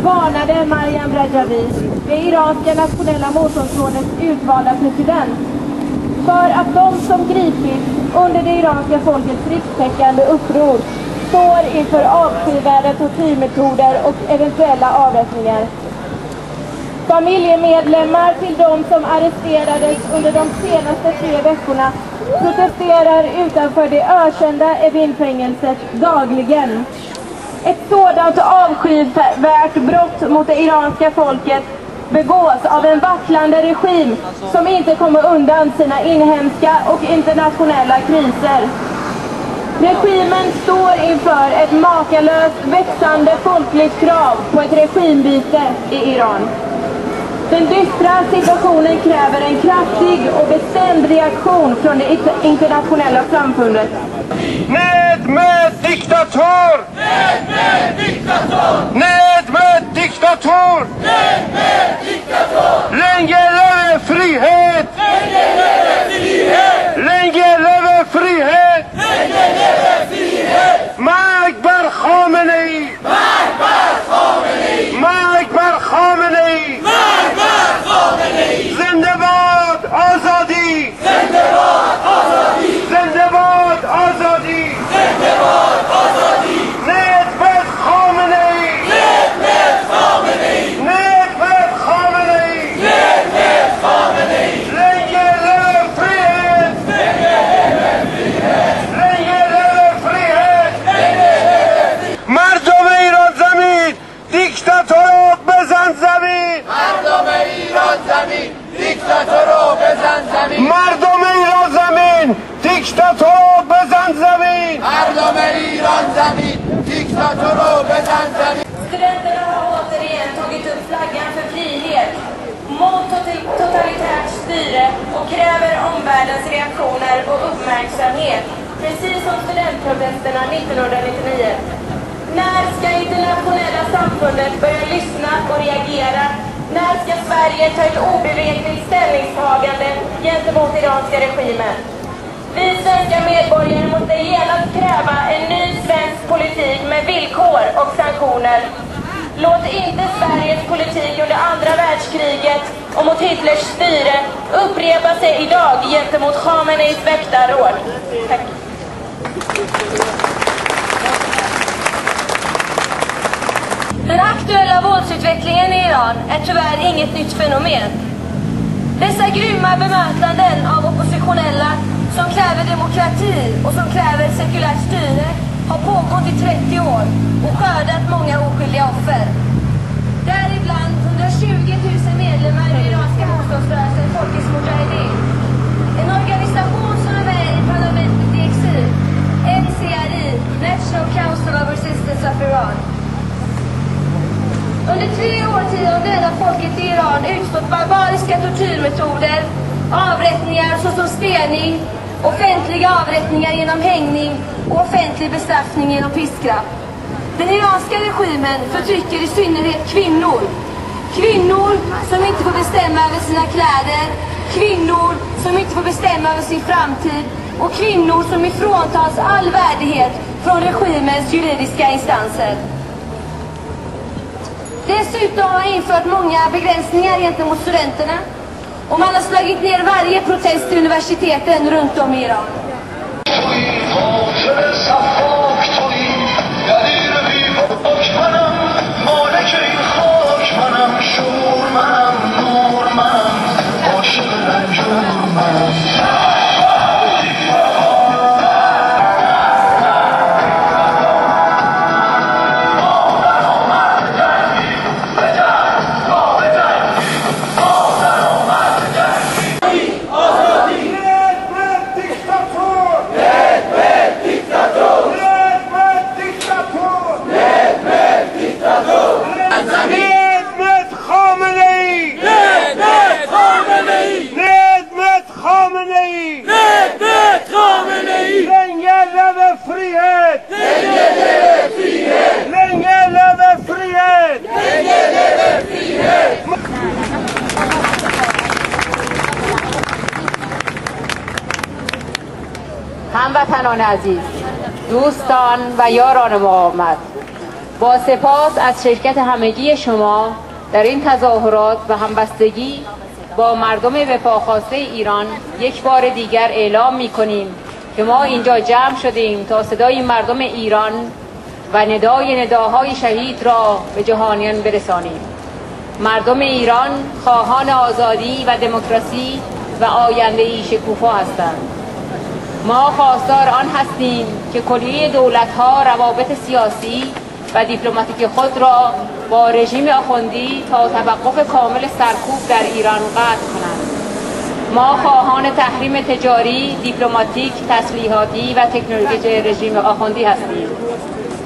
Varnade Mariam Rajavi, det iranska nationella motståndsrådets utvalda president, för att de som gripits under det iranska folkets rikstäckande uppror står inför avskyvärda tortyrmetoder och eventuella avrättningar. Familjemedlemmar till de som arresterades under de senaste 3 veckorna protesterar utanför det ökända Evin-fängelset dagligen. Ett sådant avskyvärt brott mot det iranska folket begås av en vacklande regim som inte kommer undan sina inhemska och internationella kriser. Regimen står inför ett makalöst växande folkligt krav på ett regimbyte i Iran. Den dystra situationen kräver en kraftig och bestämd reaktion från det internationella samfundet. Ned med diktator! Ned med diktator! Ned med diktator! Ned med diktator! Länge leve frihet! Länge leve frihet! Länge leve frihet! Länge leve frihet! Mark bar Khamenei! Mark bar Khamenei! Mark bar Khamenei! Mark bar Khamenei! Zindabad Azadi! Zindabad Azadi! Zindabad Azadi! Zindabad Azadi! Ned med Khamenei! Ned med Khamenei! Ned med Khamenei! Ned med Khamenei! Länge leve frihet! Länge leve frihet! Länge leve frihet! Länge leve frihet! مردم ایران زمین دیکتاتور رو بزن زمین مردم ایران زمین دیکتاتور رو بزن زمین مردم ایران زمین دیکتاتور رو بزن زمین مردم ایران زمین دیکتاتور رو بزن زمین Studenterna har återigen tagit upp flaggan för frihet mot totalitärt styre och kräver omvärldens reaktioner och uppmärksamhet, precis som studentprotesterna 1999. När ska internationella samfundet börja lyssna och reagera? När ska Sverige ta ett obevekligt ställningstagande gentemot iranska regimen? Vi svenska medborgare måste genast kräva en ny svensk politik med villkor och sanktioner. Låt inte Sveriges politik under andra världskriget och mot Hitlers styre upprepa sig idag gentemot Khameneis väktarråd. Tack. Den aktuella våldsutvecklingen i Iran är tyvärr inget nytt fenomen. Dessa grymma bemötanden av oppositionella som kräver demokrati och som kräver sekulärt styre har pågått i 30 år och skördat många oskyldiga offer. Däribland 120 000 medlemmar i iranska motståndsrörelsen Folkets Mujahedin. En organisation som är med i parlamentet i exil, NCRI, National Council of Resistance of Iran. Under 3 årtionden har folket i Iran utstått barbariska tortyrmetoder, avrättningar såsom stening, offentliga avrättningar genom hängning och offentlig bestraffning genom piska. Den iranska regimen förtrycker i synnerhet kvinnor. Kvinnor som inte får bestämma över sina kläder, kvinnor som inte får bestämma över sin framtid och kvinnor som ifråntas all värdighet från regimens juridiska instanser. Dessutom har infört många begränsningar gentemot studenterna och man har slagit ner varje protest i universiteten runt om i Iran. frihet! Länge leve frihet! Länge leve frihet! Länge leve frihet! هموطنان عزیز، دوستان و یاران مقاومت، با سپاس از شرکت همگی شما در این تظاهرات و همبستگی با مردم وفاخواسته ایران یک بار دیگر اعلام می‌کنیم که ما اینجا جمع شدیم تا صدای مردم ایران و نداهای شهید را به جهانیان برسانیم. مردم ایران خواهان آزادی و دموکراسی و آینده‌ای شکوفا هستند. ما خواستار آن هستیم که کلیه دولت‌ها روابط سیاسی و دیپلماتیک خود را با رژیم آخوندی تا توقف کامل سرکوب در ایران قطع کنند. ما خواهان تحریم تجاری، دیپلماتیک، تسلیحاتی و تکنولوژیک رژیم آخوندی هستیم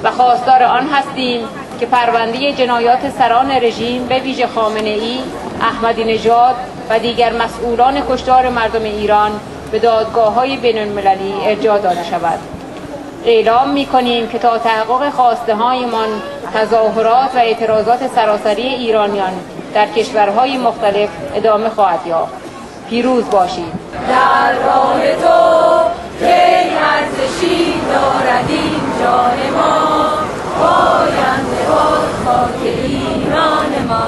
و خواستار آن هستیم که پرونده جنایات سران رژیم به ویژه خامنه‌ای، احمدی نژاد و دیگر مسئولان کشتار مردم ایران به دادگاه‌های بین‌المللی ارجاع داده شود. اعلام می‌کنیم که تا تحقق خواسته‌هایمان تظاهرات و اعتراضات سراسری ایرانیان در کشورهای مختلف ادامه خواهد یافت. پیروز باشید. در راه تو کی ارزشی دارد این جان ما، آینده باد خاک ایران ما.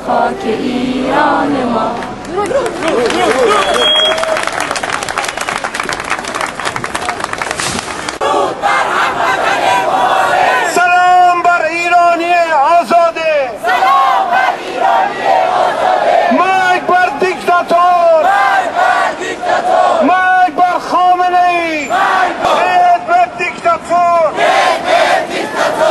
خاک ایران ما. سلام بر ایرانی آزاده! سلام بر ایرانی آزاده! مرگ بر دیکتاتور! مرگ بر دیکتاتور! مرگ بر خامنه‌ای! مرگ بر دیکتاتور!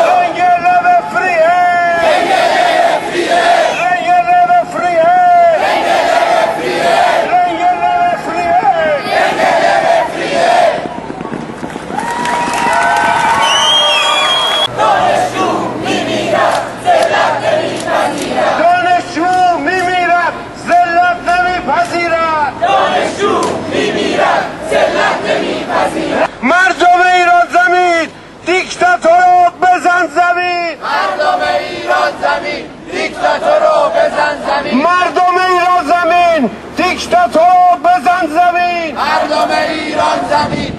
لنگه لب frihet! Länge leve frihet! لنگه لب frihet! Länge leve frihet! لنگه لب frihet! Länge leve frihet! دانشجو میمیرد ذلت نمیپذیرد. دانشجو میمیرد ذلت نمیپذیرد. دانشجو میمیرد ذلت نمیپذیرد. مردم ایران زمین دیکتاتور رو بزن زمین. مردم ایران زمین دیکتاتور رو بزن زمین. مردم ایران زمین دیکتاتور رو بزن زمین. مردم ایران زمین